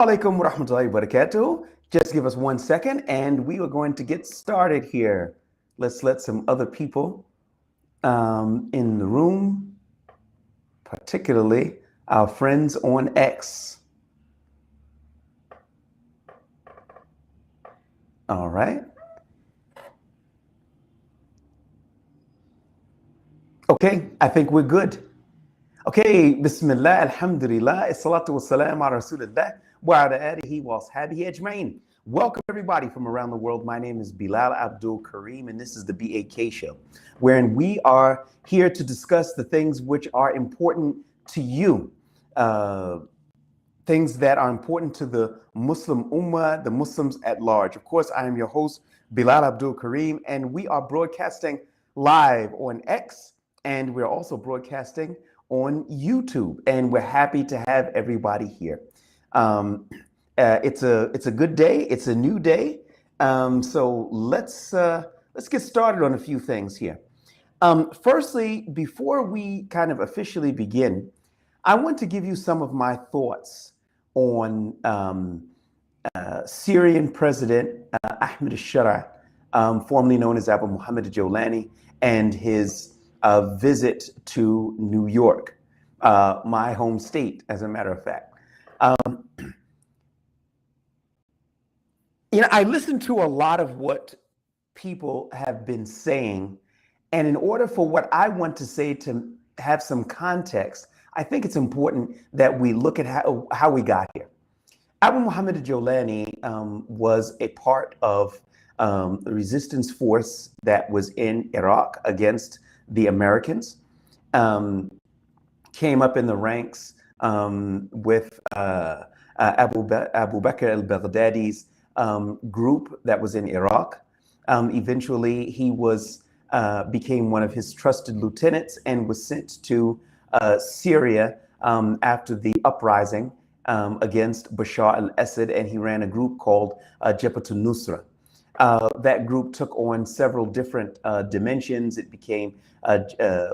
Alaikum wa rahmatullahi wa barakatuh. Just give us 1 second and we are going to get started here. Let's let some other people in the room, particularly our friends on X. All right. Okay, I think we're good. Okay, Bismillah, Alhamdulillah, Salatu wassalam ala Rasulillah, wa ala alihi wa ashabihi ajma'in. Welcome everybody from around the world. My name is Bilal Abdul Kareem, and this is the BAK Show, wherein we are here to discuss the things which are important to you, things that are important to the Muslim Ummah, the Muslims at large. Of course, I am your host, Bilal Abdul Kareem, and we are broadcasting live on X, and we're also broadcasting on YouTube, and we're happy to have everybody here. It's a good day. It's a new day. So let's get started on a few things here. Firstly, before we kind of officially begin, I want to give you some of my thoughts on Syrian President Ahmed Sharaa, formerly known as Abu Muhammad Jolani, and his visit to New York, my home state, as a matter of fact. I listened to a lot of what people have been saying, and in order for what I want to say to have some context, I think it's important that we look at how we got here. Abu Muhammad Jolani was a part of the resistance force that was in Iraq against the Americans, came up in the ranks with Abu Bakr al-Baghdadi's group that was in Iraq. Eventually, he became one of his trusted lieutenants and was sent to Syria after the uprising against Bashar al-Assad, and he ran a group called Jabhat al-Nusra. That group took on several different dimensions. It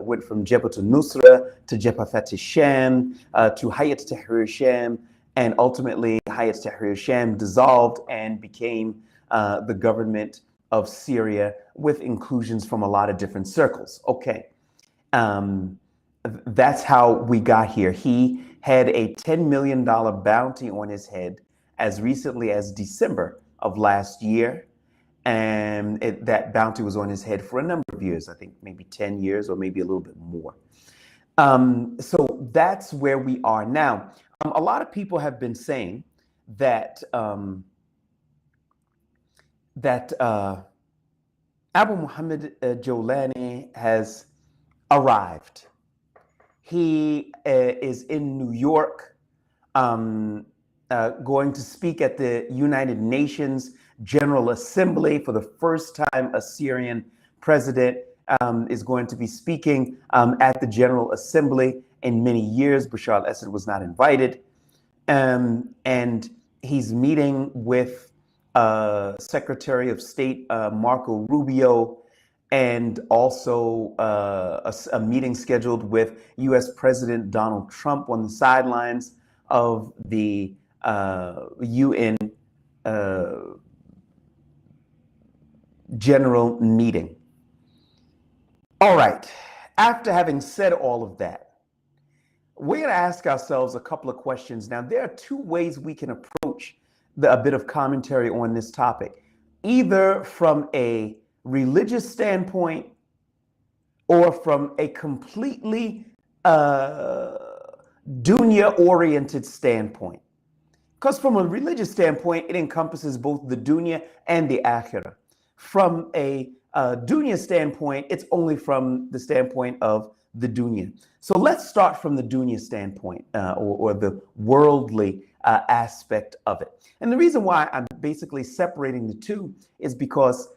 went from Jabhat al-Nusra to Jabhat al-Sham to Hayat Tahrir al-Sham, and ultimately Hayat Tahrir al-Sham dissolved and became the government of Syria with inclusions from a lot of different circles. Okay, that's how we got here. He had a $10 million bounty on his head as recently as December of last year. And that bounty was on his head for a number of years, I think maybe 10 years or maybe a little bit more. So that's where we are now. A lot of people have been saying that Abu Muhammad Jolani has arrived. He is in New York, going to speak at the United Nations General Assembly. For the first time, a Syrian president is going to be speaking at the General Assembly in many years. Bashar al-Assad was not invited. And he's meeting with Secretary of State Marco Rubio, and also a meeting scheduled with U.S. President Donald Trump on the sidelines of the UN general meeting. All right, after having said all of that, we're going to ask ourselves a couple of questions. Now, there are two ways we can approach a bit of commentary on this topic, either from a religious standpoint or from a completely dunya-oriented standpoint. Because from a religious standpoint, it encompasses both the dunya and the akhirah. From a dunya standpoint, it's only from the standpoint of the dunya. So let's start from the dunya standpoint, or the worldly aspect of it. And the reason why I'm basically separating the two is because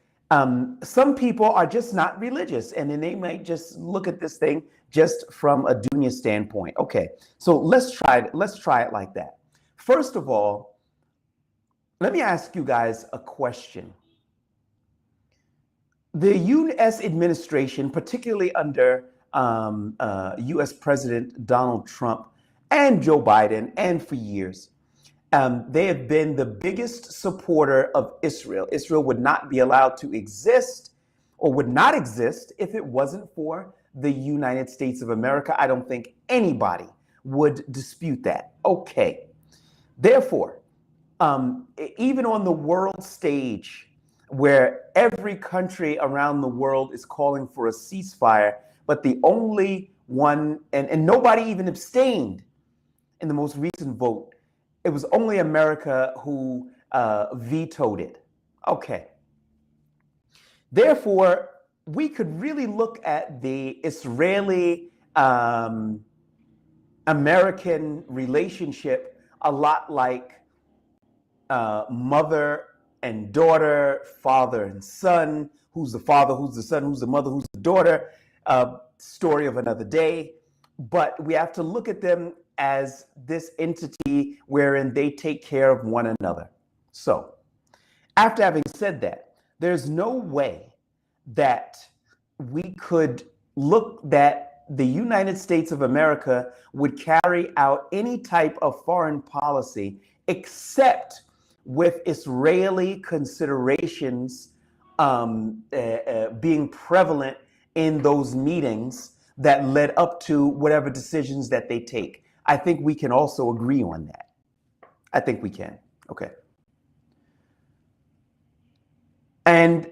some people are just not religious, and then they might just look at this thing just from a dunya standpoint. Okay, so let's try it like that. First of all, let me ask you guys a question. The U.S. administration, particularly under U.S. President Donald Trump and Joe Biden, and for years, They have been the biggest supporter of Israel. Israel would not be allowed to exist or would not exist if it wasn't for the United States of America. I don't think anybody would dispute that. Okay. Therefore, even on the world stage, where every country around the world is calling for a ceasefire, but the only one, and nobody even abstained in the most recent vote, it was only America who vetoed it. Okay. Therefore, we could really look at the Israeli American relationship a lot like mother and daughter, father and son, who's the father, who's the son, who's the mother, who's the daughter, story of another day. But we have to look at them as this entity wherein they take care of one another. So, after having said that, there's no way that we could look that the United States of America would carry out any type of foreign policy except with Israeli considerations being prevalent in those meetings that led up to whatever decisions that they take. I think we can also agree on that. I think we can. Okay. And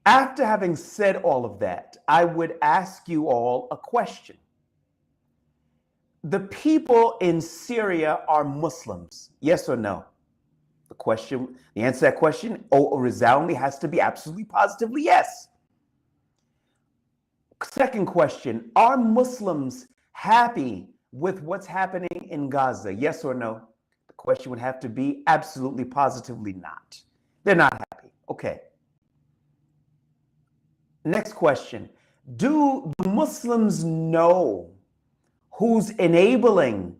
after having said all of that, I would ask you all a question. The people in Syria are Muslims, yes or no? The answer to that question, resoundingly has to be absolutely positively yes. Second question, are Muslims happy with what's happening in Gaza? Yes or no? The question would have to be absolutely positively not. They're not happy. Okay. Next question. Do the Muslims know who's enabling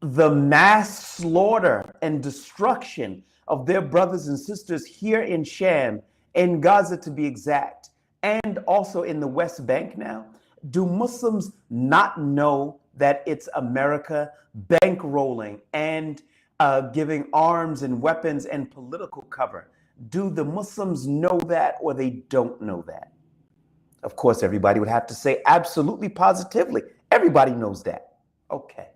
the mass slaughter and destruction of their brothers and sisters here in Sham, in Gaza to be exact, and also in the West Bank now? Do Muslims not know that it's America bankrolling and giving arms and weapons and political cover? Do the Muslims know that, or they don't know that? Of course, everybody would have to say absolutely positively. Everybody knows that. Okay.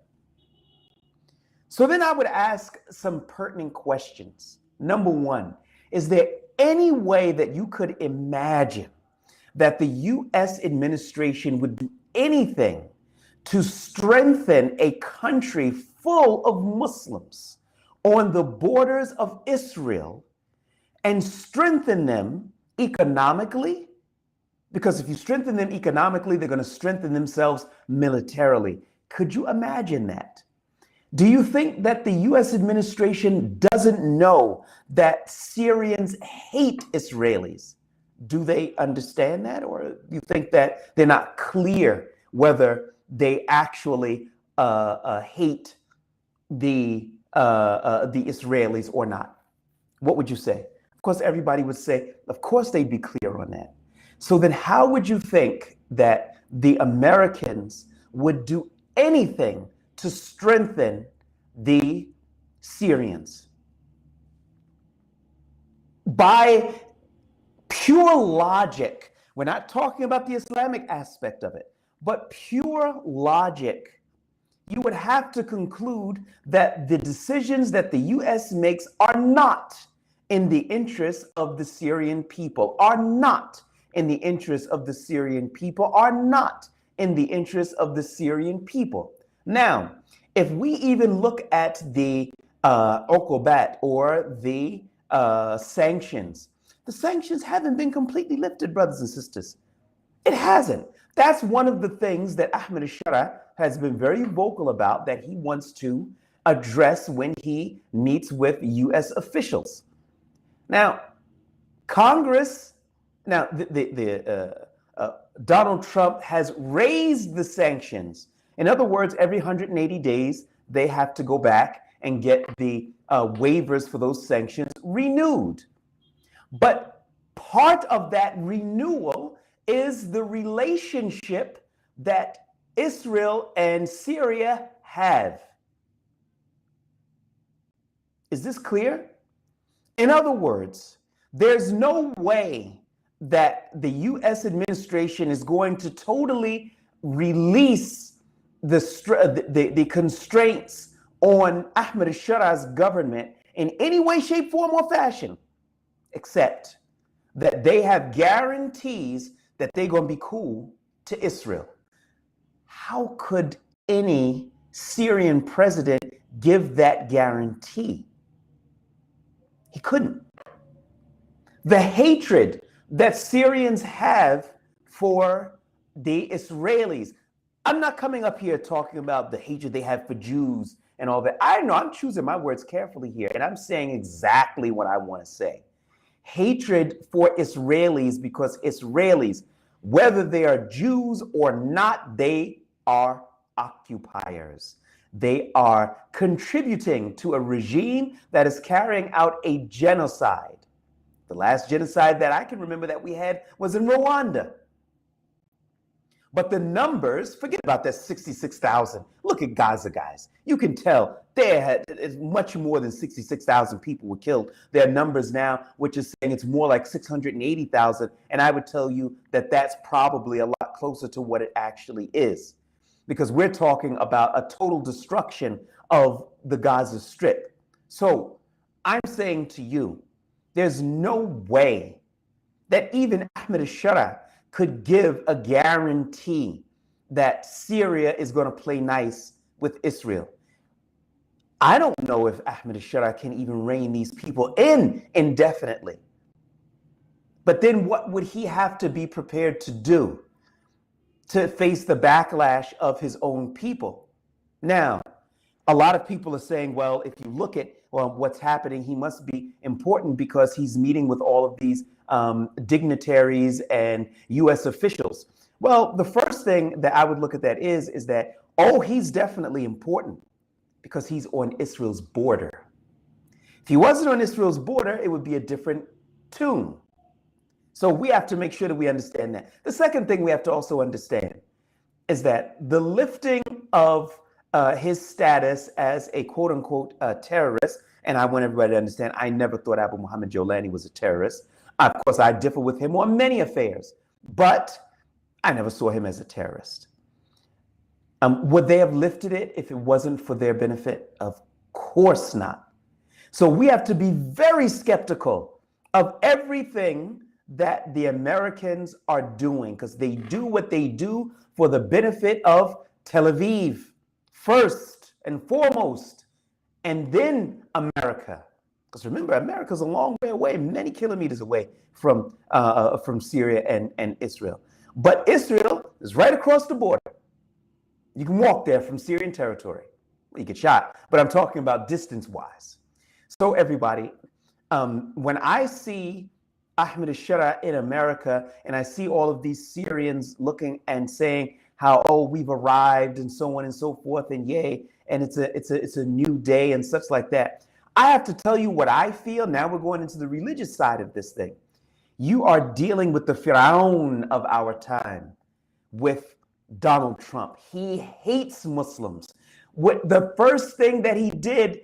So then I would ask some pertinent questions. Number one, is there any way that you could imagine that the U.S. administration would do anything to strengthen a country full of Muslims on the borders of Israel and strengthen them economically? Because if you strengthen them economically, they're going to strengthen themselves militarily. Could you imagine that? Do you think that the U.S. administration doesn't know that Syrians hate Israelis? Do they understand that? Or do you think that they're not clear whether they actually hate the Israelis or not? What would you say? Of course, everybody would say, of course they'd be clear on that. So then how would you think that the Americans would do anything to strengthen the Syrians? By pure logic, we're not talking about the Islamic aspect of it, but pure logic, you would have to conclude that the decisions that the U.S. makes are not in the interest of the Syrian people, are not in the interest of the Syrian people, are not in the interest of the Syrian people. Now, if we even look at the Uqubat or the sanctions, the sanctions haven't been completely lifted, brothers and sisters. It hasn't. That's one of the things that Ahmed Sharaa has been very vocal about, that he wants to address when he meets with U.S. officials. Now, Congress, Donald Trump has raised the sanctions. In other words, every 180 days, they have to go back and get the waivers for those sanctions renewed. But part of that renewal is the relationship that Israel and Syria have. Is this clear? In other words, there's no way that the US administration is going to totally release the constraints on Ahmed al-Sharaa's government in any way, shape, form, or fashion, except that they have guarantees that they're going to be cool to Israel. How could any Syrian president give that guarantee? He couldn't. The hatred that Syrians have for the Israelis. I'm not coming up here talking about the hatred they have for Jews and all that. I know I'm choosing my words carefully here, and I'm saying exactly what I want to say. Hatred for Israelis because Israelis, whether they are Jews or not, they are occupiers. They are contributing to a regime that is carrying out a genocide. The last genocide that I can remember that we had was in Rwanda. But the numbers, forget about that 66,000. Look at Gaza, guys. You can tell it's much more than 66,000 people were killed. There are numbers now, which is saying it's more like 680,000. And I would tell you that that's probably a lot closer to what it actually is, because we're talking about a total destruction of the Gaza Strip. So I'm saying to you, there's no way that even Ahmed al-Sharaa could give a guarantee that Syria is going to play nice with Israel. I don't know if Ahmed al-Sharaa can even rein these people in indefinitely. But then what would he have to be prepared to do to face the backlash of his own people? Now, a lot of people are saying, well, if you look at what's happening, he must be important because he's meeting with all of these dignitaries and U.S. officials. Well, the first thing that I would look at that is that, oh, he's definitely important because he's on Israel's border. If he wasn't on Israel's border, it would be a different tune. So we have to make sure that we understand that. The second thing we have to also understand is that the lifting of his status as a quote unquote terrorist, and I want everybody to understand, I never thought Abu Muhammad Jolani was a terrorist. Of course, I differ with him on many affairs, but I never saw him as a terrorist. Would they have lifted it if it wasn't for their benefit? Of course not. So we have to be very skeptical of everything that the Americans are doing, because they do what they do for the benefit of Tel Aviv first and foremost, and then America. Because remember, America's a long way away, many kilometers away from Syria and Israel. But Israel is right across the border. You can walk there from Syrian territory. You get shot, but I'm talking about distance-wise. So everybody, when I see Ahmed al-Sharaa in America, and I see all of these Syrians looking and saying how, oh, we've arrived and so on and so forth, and yay, and it's a new day and such like that. I have to tell you what I feel. Now we're going into the religious side of this thing. You are dealing with the Firaun of our time, with Donald Trump. He hates Muslims. The first thing that he did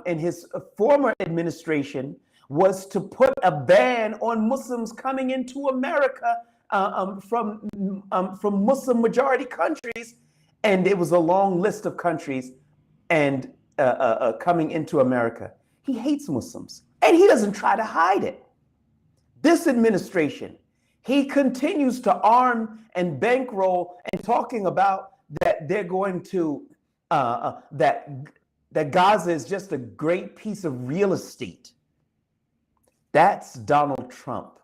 in his former administration was to put a ban on Muslims coming into America from Muslim majority countries, and it was a long list of countries and coming into America. He hates Muslims, and he doesn't try to hide it. This administration, he continues to arm and bankroll and talking about that they're going to that Gaza is just a great piece of real estate. That's Donald Trump.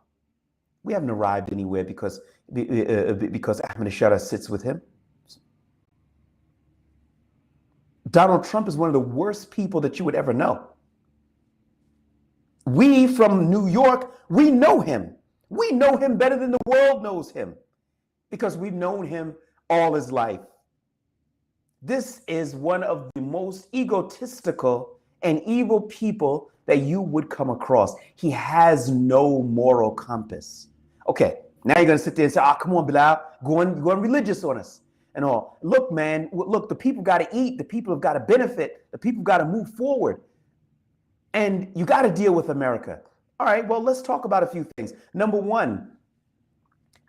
We haven't arrived anywhere because Ahmed al-Sharaa sits with him. Donald Trump is one of the worst people that you would ever know. We from New York, we know him. We know him better than the world knows him because we've known him all his life. This is one of the most egotistical and evil people that you would come across. He has no moral compass. Okay, now you're going to sit there and say, come on, Bilal, going religious on us and all. Look, man, look, the people got to eat. The people have got to benefit. The people got to move forward. And you got to deal with America. All right, well, let's talk about a few things. Number one,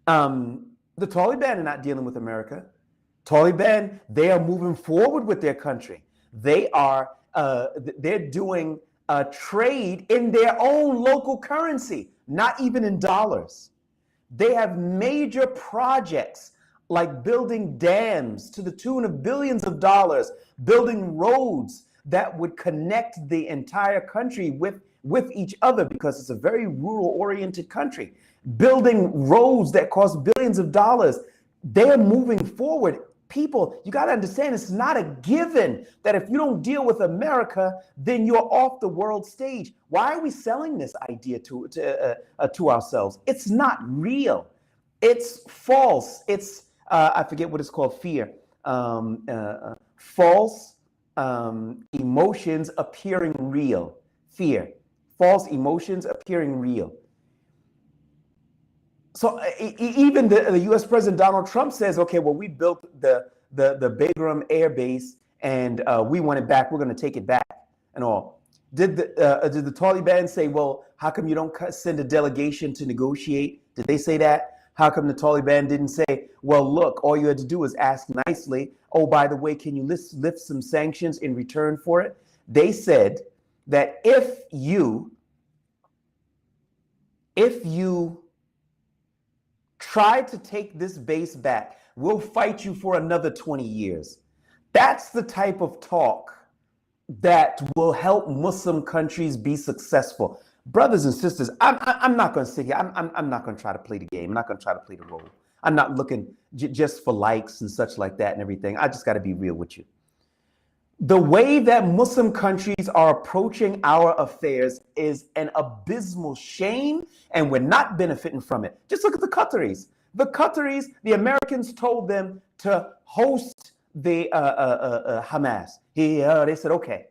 the Taliban are not dealing with America. Taliban, they are moving forward with their country. They're doing a trade in their own local currency, not even in dollars. They have major projects like building dams to the tune of billions of dollars, building roads that would connect the entire country with each other, because it's a very rural-oriented country. Building roads that cost billions of dollars. They're moving forward. People, you got to understand, it's not a given that if you don't deal with America, then you're off the world stage. Why are we selling this idea to ourselves? It's not real. It's false. It's I forget what it's called, fear. False emotions appearing real. Fear. False emotions appearing real. So even the U.S. President Donald Trump says, okay, well, we built the Bagram Air Base and we want it back. We're going to take it back and all. Did the Taliban say, well, how come you don't send a delegation to negotiate? Did they say that? How come the Taliban didn't say, well, look, all you had to do was ask nicely. Oh, by the way, can you lift some sanctions in return for it? They said that if you try to take this base back, we'll fight you for another 20 years. That's the type of talk that will help Muslim countries be successful. Brothers and sisters, I'm not going to sit here. I'm not going to try to play the game. I'm not going to try to play the role. I'm not looking just for likes and such like that and everything. I just got to be real with you. The way that Muslim countries are approaching our affairs is an abysmal shame, and we're not benefiting from it. Just look at the Qataris. The Qataris, the Americans told them to host the Hamas. They said, okay.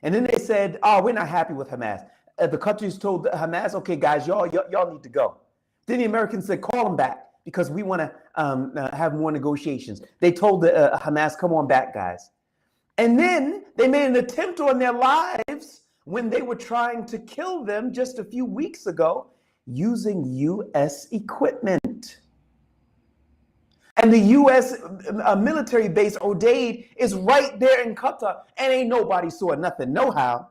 And then they said, oh, we're not happy with Hamas. The Qataris told Hamas, okay, guys, y'all need to go. Then the Americans said, call them back because we want to have more negotiations. They told the Hamas, come on back, guys. And then they made an attempt on their lives when they were trying to kill them just a few weeks ago using U.S. equipment. And the U.S. military base, Odeid, is right there in Qatar, and ain't nobody saw nothing, no how.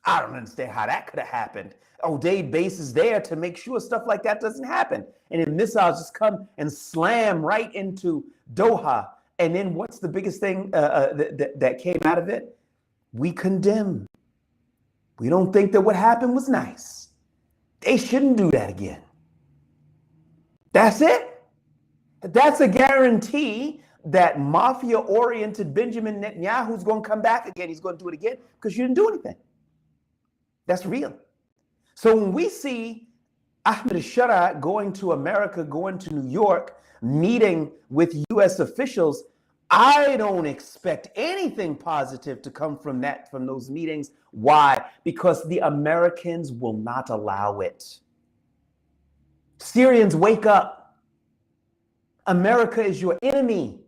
I don't understand how that could have happened. Odeid base is there to make sure stuff like that doesn't happen. And then missiles just come and slam right into Doha. And then what's the biggest thing that came out of it? We condemn. We don't think that what happened was nice. They shouldn't do that again. That's it. That's a guarantee that mafia-oriented Benjamin Netanyahu is going to come back again. He's going to do it again because you didn't do anything. That's real. So when we see Ahmed Sharaa going to America, going to New York, meeting with U.S. officials, I don't expect anything positive to come from those meetings. Why? Because the Americans will not allow it. Syrians, wake up. America is your enemy.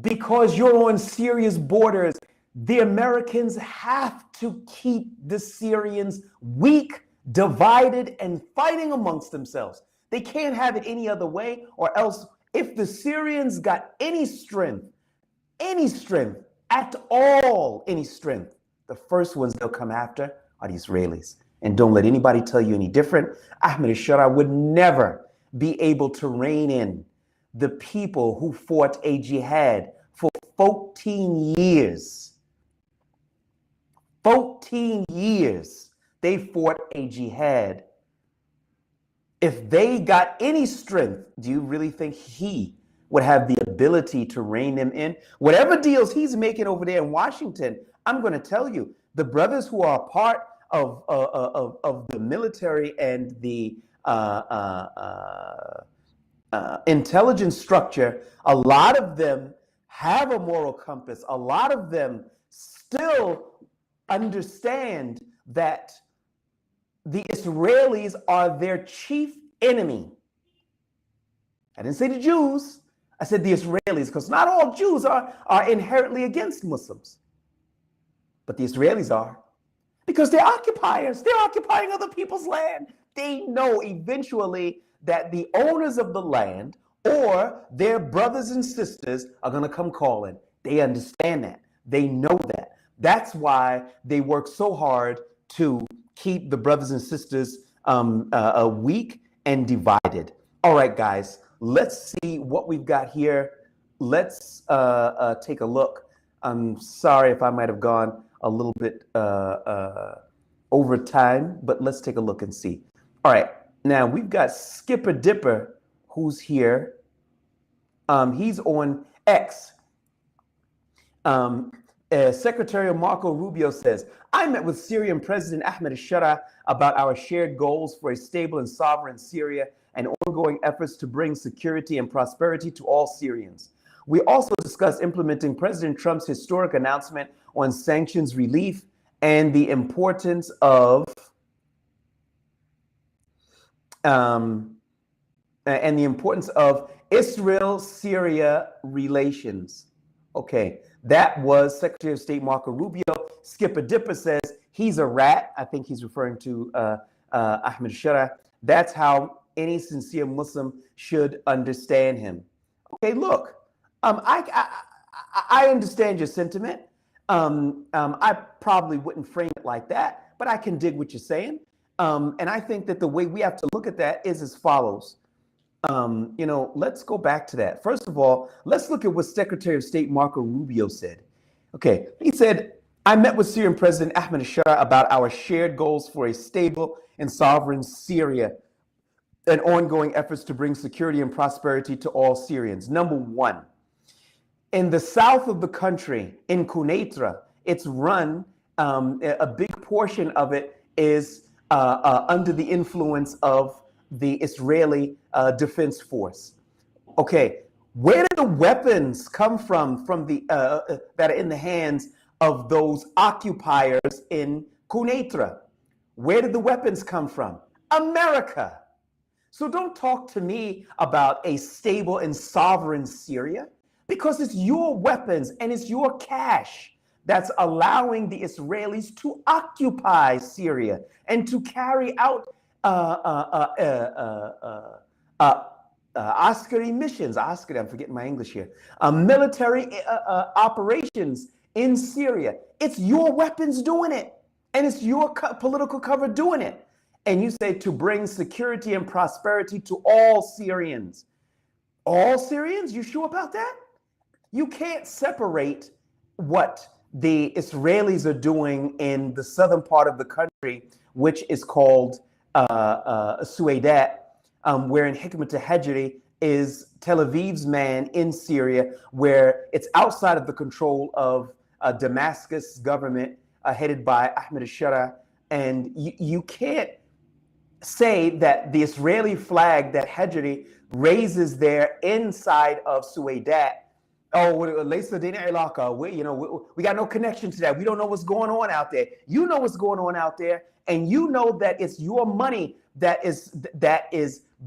Because you're on Syria's borders, the Americans have to keep the Syrians weak, divided, and fighting amongst themselves. They can't have it any other way, or else if the Syrians got any strength at all, the first ones they'll come after are the Israelis. And don't let anybody tell you any different. Ahmed Sharaa would never be able to rein in the people who fought a jihad for 14 years. 14 years they fought a jihad. If they got any strength, do you really think he would have the ability to rein them in? Whatever deals he's making over there in Washington, I'm going to tell you, the brothers who are part of the military and the intelligence structure, a lot of them have a moral compass. A lot of them still understand that the Israelis are their chief enemy. I didn't say the Jews. I said the Israelis, because not all Jews are inherently against Muslims. but the Israelis are. Because they're occupiers. They're occupying other people's land. They know eventually that the owners of the land or their brothers and sisters are going to come calling. They understand that. They know that. That's why they work so hard to keep the brothers and sisters weak and divided. All right, guys, let's see what we've got here. Let's take a look. I'm sorry if I might have gone a little bit over time, but let's take a look and see. All right, now we've got Skipper Dipper, who's here. He's on X. Secretary Marco Rubio says, I met with Syrian President Ahmed Sharaa about our shared goals for a stable and sovereign Syria and ongoing efforts to bring security and prosperity to all Syrians. We also discussed implementing President Trump's historic announcement on sanctions relief and the importance of Israel-Syria relations. Okay, that was Secretary of State Marco Rubio. Skipper Dipper says he's a rat. I think he's referring to Ahmed Sharaa. That's how any sincere Muslim should understand him. Okay, look, I understand your sentiment. I probably wouldn't frame it like that, but I can dig what you're saying. And I think that the way we have to look at that is as follows. Let's go back to that. First of all, let's look at what Secretary of State Marco Rubio said. Okay, he said, I met with Syrian President Ahmed Sharaa about our shared goals for a stable and sovereign Syria and ongoing efforts to bring security and prosperity to all Syrians. Number one, in the south of the country, in Quneitra, it's run, a big portion of it is under the influence of the Israeli Defense Force. Okay, where did the weapons come from the that are in the hands of those occupiers in Quneitra? Where did the weapons come from? America. So don't talk to me about a stable and sovereign Syria, because it's your weapons and it's your cash that's allowing the Israelis to occupy Syria and to carry out askari missions. Askari, I'm forgetting my English here. Military operations in Syria. It's your weapons doing it, and it's your political cover doing it. And you say to bring security and prosperity to all Syrians. All Syrians? You sure about that? You can't separate what the Israelis are doing in the southern part of the country, which is called Suedat, where in Hikmat al-Hajri is Tel Aviv's man in Syria, where it's outside of the control of Damascus government headed by Ahmed Sharaa. And you can't say that the Israeli flag that Hajri raises there inside of Suedat, we got no connection to that. We don't know what's going on out there. You know what's going on out there, and you know that it's your money that is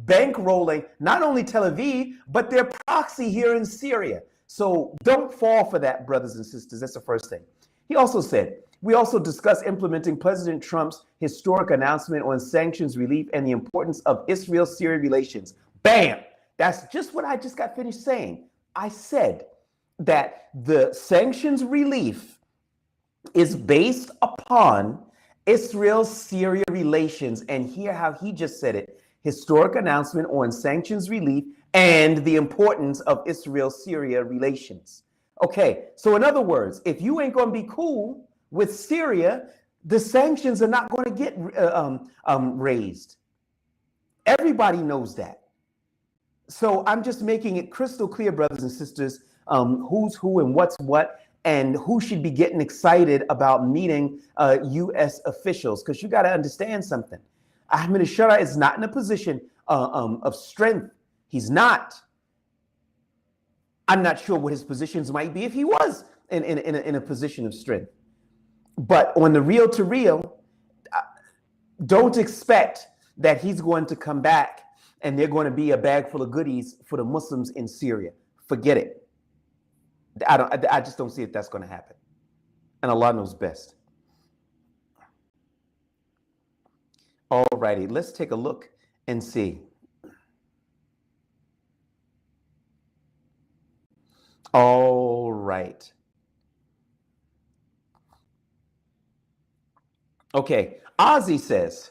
bankrolling not only Tel Aviv, but their proxy here in Syria. So don't fall for that, brothers and sisters. That's the first thing. He also said, we also discussed implementing President Trump's historic announcement on sanctions relief and the importance of Israel-Syria relations. Bam! That's just what I just got finished saying. I said that the sanctions relief is based upon Israel-Syria relations. And hear how he just said it. Historic announcement on sanctions relief and the importance of Israel-Syria relations. Okay, so in other words, if you ain't going to be cool with Syria, the sanctions are not going to get raised. Everybody knows that. So I'm just making it crystal clear, brothers and sisters, who's who and what's what, and who should be getting excited about meeting U.S. officials, because you got to understand something. Ahmed Sharaa is not in a position of strength. He's not. I'm not sure what his positions might be if he was in a position of strength. But on the real to real, don't expect that he's going to come back and they're going to be a bag full of goodies for the Muslims in Syria. Forget it. I just don't see if that's going to happen. and Allah knows best. All righty, let's take a look and see. All right. Okay, Ozzy says,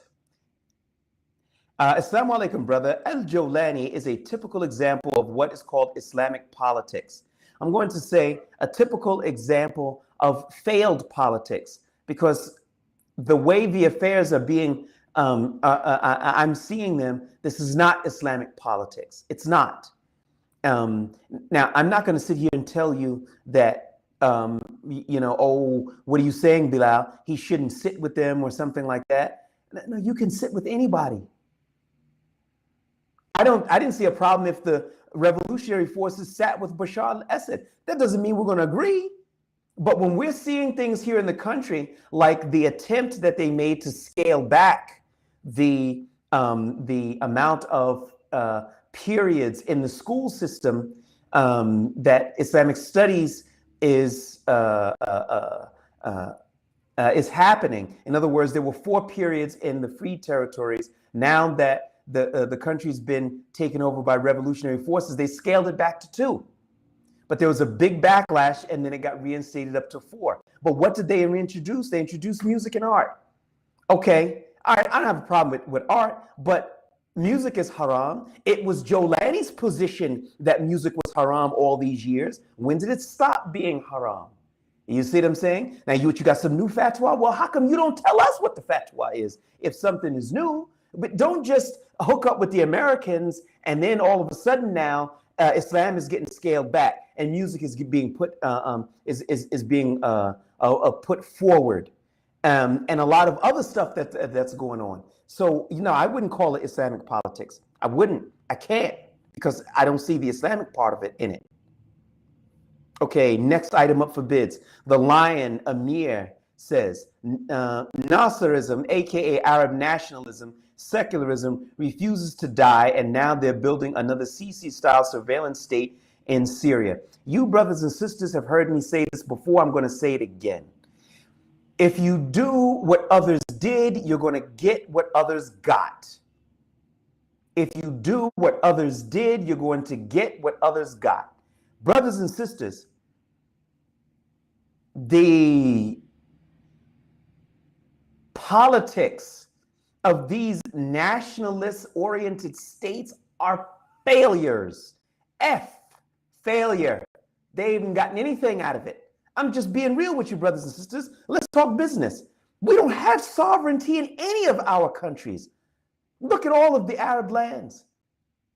Assalamu alaikum, brother. Al-Jawlani is a typical example of what is called Islamic politics. I'm going to say a typical example of failed politics, because the way the affairs are being, I'm seeing them, this is not Islamic politics. It's not. Now, I'm not going to sit here and tell you that, oh, what are you saying, Bilal? He shouldn't sit with them or something like that. No, you can sit with anybody. I didn't see a problem if the revolutionary forces sat with Bashar al-Assad. That doesn't mean we're going to agree. But when we're seeing things here in the country, like the attempt that they made to scale back the amount of periods in the school system that Islamic studies is happening. In other words, there were 4 periods in the free territories. Now that the country's been taken over by revolutionary forces, they scaled it back to 2. But there was a big backlash, and then it got reinstated up to 4. But what did they reintroduce? They introduced music and art. Okay, all right, I don't have a problem with art, but music is haram. It was Jolani's position that music was haram all these years. When did it stop being haram? You see what I'm saying? Now you got some new fatwa? Well, how come you don't tell us what the fatwa is if something is new? But don't just hook up with the Americans and then all of a sudden now Islam is getting scaled back and music is being put put forward, and a lot of other stuff that's going on. So I wouldn't call it Islamic politics. I wouldn't. I can't, because I don't see the Islamic part of it in it. Okay, next item up for bids. The Lion Amir says, Nasserism, aka Arab nationalism, secularism, refuses to die, and now they're building another Sisi-style surveillance state in Syria. You brothers and sisters have heard me say this before. I'm going to say it again. If you do what others did, you're going to get what others got. If you do what others did, you're going to get what others got. Brothers and sisters, the politics of these nationalist-oriented states are failures. Failure. They haven't gotten anything out of it. I'm just being real with you, brothers and sisters. Let's talk business. We don't have sovereignty in any of our countries. Look at all of the Arab lands.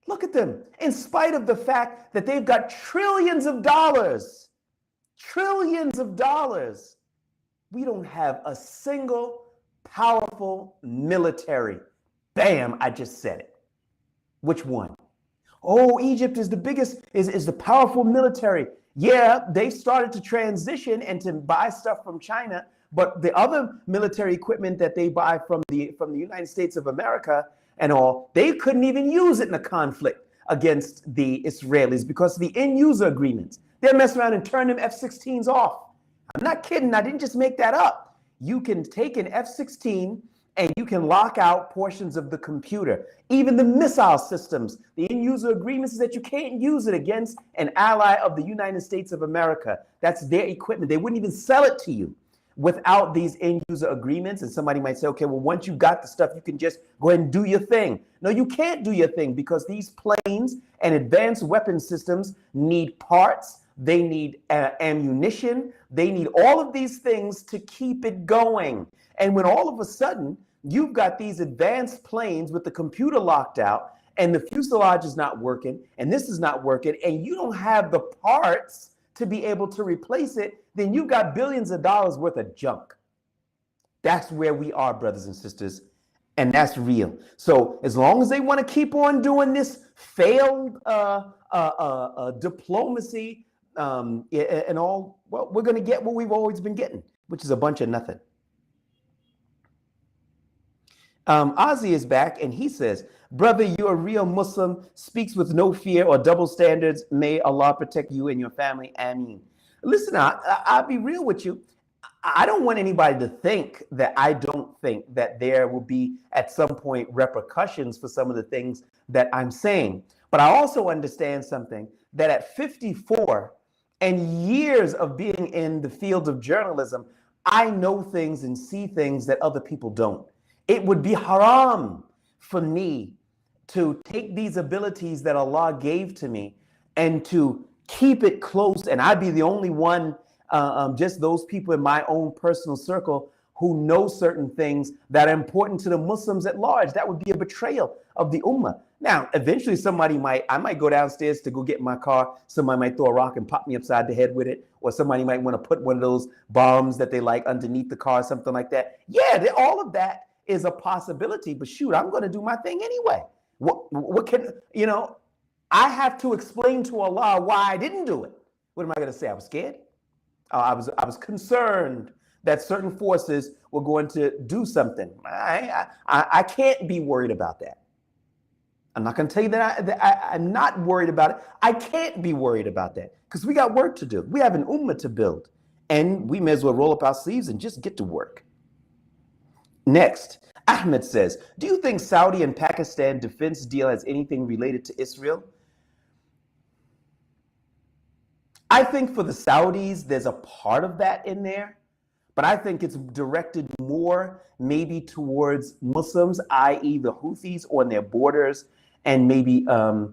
Look at them. In spite of the fact that they've got trillions of dollars, we don't have a single powerful military. Bam, I just said it. Which one? Oh, Egypt is the biggest, is the powerful military. Yeah, they started to transition and to buy stuff from China, but the other military equipment that they buy from the United States of America and all, they couldn't even use it in a conflict against the Israelis because of the end user agreements. They'll mess around and turn them F-16s off. I'm not kidding. I didn't just make that up. You can take an F-16 and you can lock out portions of the computer. Even the missile systems, the end user agreements is that you can't use it against an ally of the United States of America. That's their equipment. They wouldn't even sell it to you without these end user agreements. And somebody might say, okay, well, once you got the stuff, you can just go ahead and do your thing. No, you can't do your thing because these planes and advanced weapon systems need parts. They need ammunition. They need all of these things to keep it going. And when all of a sudden you've got these advanced planes with the computer locked out and the fuselage is not working and this is not working and you don't have the parts to be able to replace it, then you've got billions of dollars worth of junk. That's where we are, brothers and sisters, and that's real. So as long as they want to keep on doing this failed diplomacy and all, well, we're going to get what we've always been getting, which is a bunch of nothing. Ozzy is back and he says, brother, you're a real Muslim, speaks with no fear or double standards. May Allah protect you and your family. Ameen. Listen, I'll be real with you. I don't want anybody to think that I don't think that there will be at some point repercussions for some of the things that I'm saying. But I also understand something, that at 54 and years of being in the field of journalism, I know things and see things that other people don't. It would be haram for me to take these abilities that Allah gave to me and to keep it close, and I'd be the only one, just those people in my own personal circle who know certain things that are important to the Muslims at large. That would be a betrayal of the ummah. Now, eventually I might go downstairs to go get in my car. Somebody might throw a rock and pop me upside the head with it. Or somebody might want to put one of those bombs that they like underneath the car, something like that. Yeah, all of that is a possibility, but shoot, I'm going to do my thing anyway. What can, I have to explain to Allah why I didn't do it. What am I going to say? I was scared. I was concerned that certain forces were going to do something. I can't be worried about that. I'm not going to tell you that I'm not worried about it. I can't be worried about that because we got work to do. We have an ummah to build, and we may as well roll up our sleeves and just get to work. Next, Ahmed says, do you think Saudi and Pakistan defense deal has anything related to Israel? I think for the Saudis, there's a part of that in there, but I think it's directed more maybe towards Muslims, i.e. the Houthis on their borders, and maybe I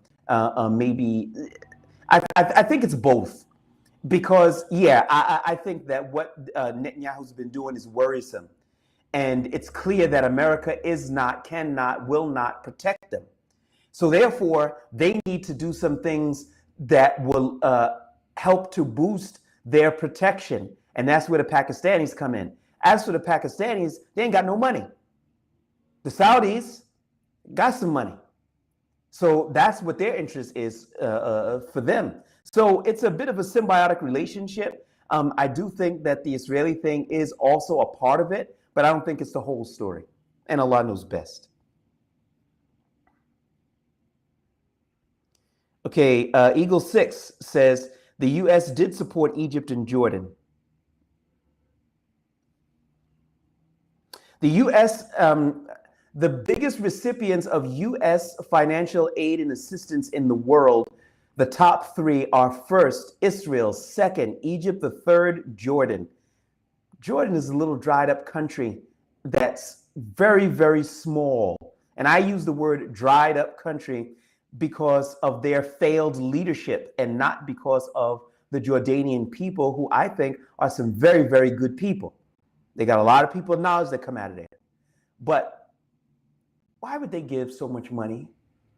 think it's both. Because, yeah, I think that what Netanyahu's been doing is worrisome. And it's clear that America cannot, will not protect them. So therefore, they need to do some things that will help to boost their protection. And that's where the Pakistanis come in. As for the Pakistanis, they ain't got no money. The Saudis got some money. So that's what their interest is for them. So it's a bit of a symbiotic relationship. I do think that the Israeli thing is also a part of it, but I don't think it's the whole story. And Allah knows best. Okay, Eagle 6 says, the U.S. did support Egypt and Jordan. The U.S., the biggest recipients of U.S. financial aid and assistance in the world, the top three are first, Israel, second, Egypt, the third, Jordan. Jordan is a little dried up country that's very, very small. And I use the word dried up country because of their failed leadership and not because of the Jordanian people, who I think are some very, very good people. They got a lot of people of knowledge that come out of there. But why would they give so much money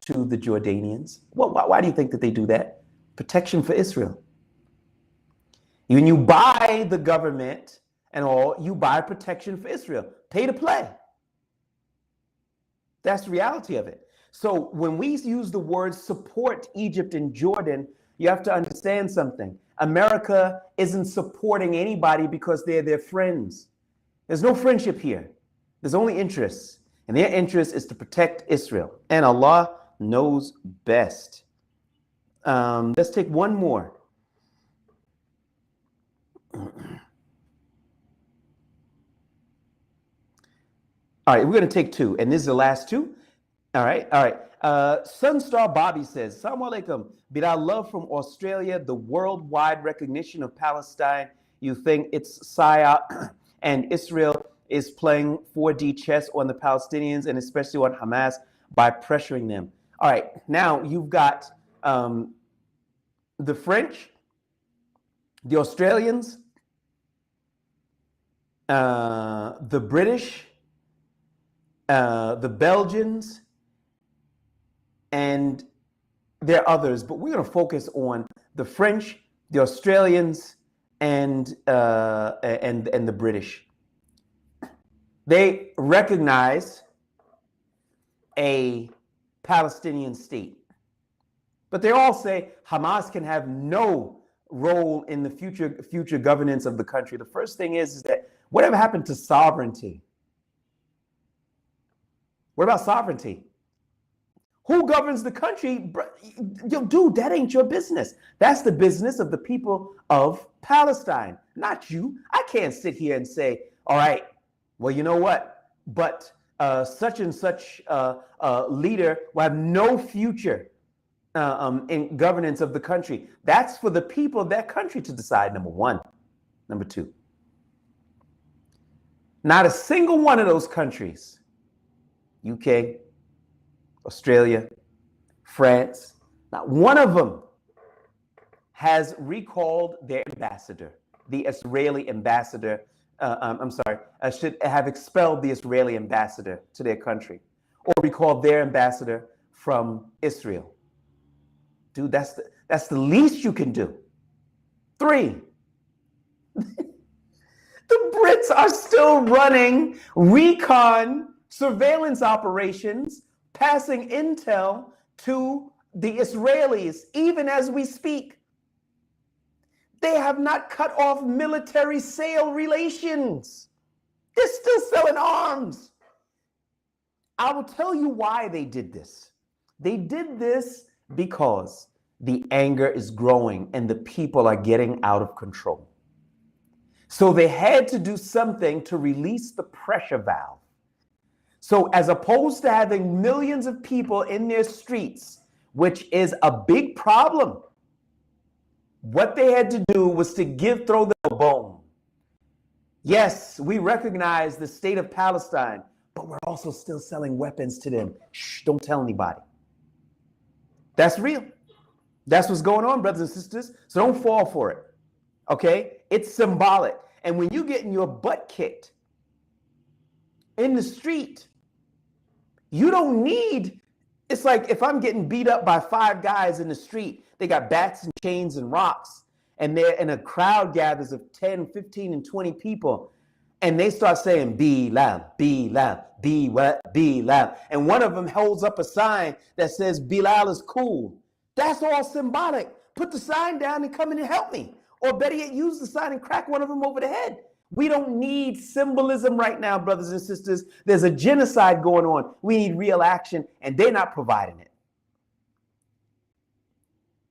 to the Jordanians? Well, why do you think that they do that? Protection for Israel. When you buy the government and all, you buy protection for Israel. Pay to play. That's the reality of it. So when we use the word support Egypt and Jordan, you have to understand something. America isn't supporting anybody because they're their friends. There's no friendship here. There's only interests. And their interest is to protect Israel. And Allah knows best. Let's take one more. All right, we're going to take two. And this is the last two. All right. Sunstar Bobby says, Assalamu alaikum. Bilal Love from Australia, the worldwide recognition of Palestine. You think it's PSYOP and Israel is playing 4D chess on the Palestinians and especially on Hamas by pressuring them. All right. Now you've got the French, the Australians, the British, the Belgians, and there are others, but we're going to focus on the French, the Australians, and the British. They recognize a Palestinian state, but they all say Hamas can have no role in the future governance of the country. The first thing is that whatever happened to sovereignty? What about sovereignty? Who governs the country? Yo, dude, that ain't your business. That's the business of the people of Palestine, not you. I can't sit here and say, all right, well, you know what? But such and such leader will have no future in governance of the country. That's for the people of that country to decide, number one. Number two, not a single one of those countries, UK, Australia, France, not one of them has recalled their ambassador, the Israeli ambassador. Should have expelled the Israeli ambassador to their country or recalled their ambassador from Israel. Dude, that's the least you can do. Three, the Brits are still running recon surveillance operations, passing intel to the Israelis, even as we speak. They have not cut off military sale relations. They're still selling arms. I will tell you why they did this. They did this because the anger is growing and the people are getting out of control. So they had to do something to release the pressure valve. So as opposed to having millions of people in their streets, which is a big problem, what they had to do was to throw them a bone. Yes, we recognize the state of Palestine, but we're also still selling weapons to them. Shh, don't tell anybody. That's real. That's what's going on, brothers and sisters. So don't fall for it. Okay? It's symbolic. And when you're getting your butt kicked in the street, you don't need, it's like if I'm getting beat up by 5 guys in the street, they got bats and chains and rocks, and they're in a crowd gathers of 10, 15, and 20 people, and they start saying, be loud, be loud, be what, be loud. And one of them holds up a sign that says, Bilal is cool. That's all symbolic. Put the sign down and come in and help me. Or better yet, use the sign and crack one of them over the head. We don't need symbolism right now, brothers and sisters. There's a genocide going on. We need real action, and they're not providing it.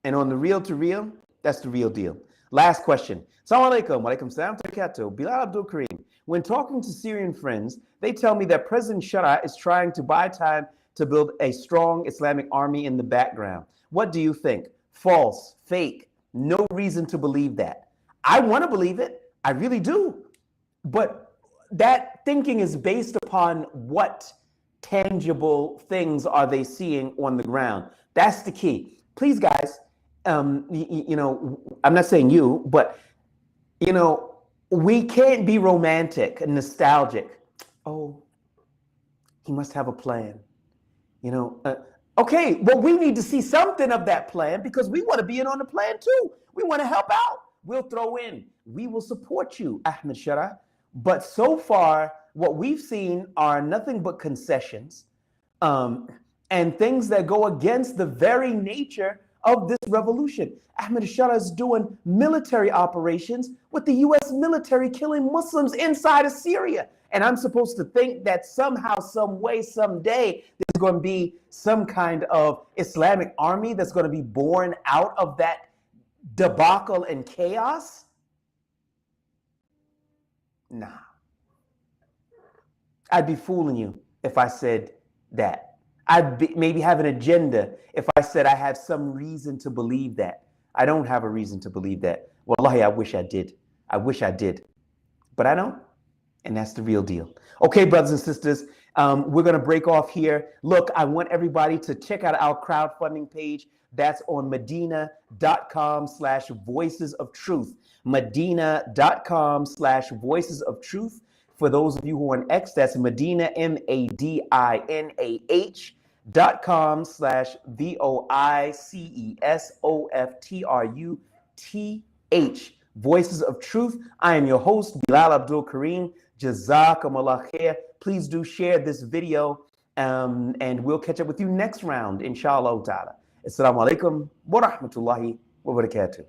And on the real to real, that's the real deal. Last question. Assalamu alaikum. Wa alaikum salam wa Bilal Abdul Kareem. When talking to Syrian friends, they tell me that President Sharaa is trying to buy time to build a strong Islamic army in the background. What do you think? False, fake, no reason to believe that. I want to believe it. I really do. But that thinking is based upon what tangible things are they seeing on the ground. That's the key. Please, guys, you know, I'm not saying you, but, you know, we can't be romantic and nostalgic. Oh, he must have a plan. You know, okay, well, we need to see something of that plan because we want to be in on the plan too. We want to help out. We'll throw in. We will support you, Ahmed Sharaa. But so far, what we've seen are nothing but concessions and things that go against the very nature of this revolution. Ahmed Sharaa is doing military operations with the U.S. military killing Muslims inside of Syria. And I'm supposed to think that somehow, some way, someday, there's going to be some kind of Islamic army that's going to be born out of that debacle and chaos? Nah. I'd be fooling you if I said that. I'd be maybe have an agenda if I said I have some reason to believe that. I don't have a reason to believe that. Wallahi, I wish I did. I wish I did. But I don't. And that's the real deal. Okay, brothers and sisters, we're going to break off here. Look, I want everybody to check out our crowdfunding page. That's on Medina.com/voices of truth. Medina.com/voices of truth. For those of you who are on X, that's Medina, MADINAH.com/VOICESOFTRUTH. Voices of Truth. I am your host, Bilal Abdul Kareem. Jazakumullah khair. Please do share this video and we'll catch up with you next round, inshallah ta'ala. Assalamu alaikum wa rahmatullahi wa barakatuh.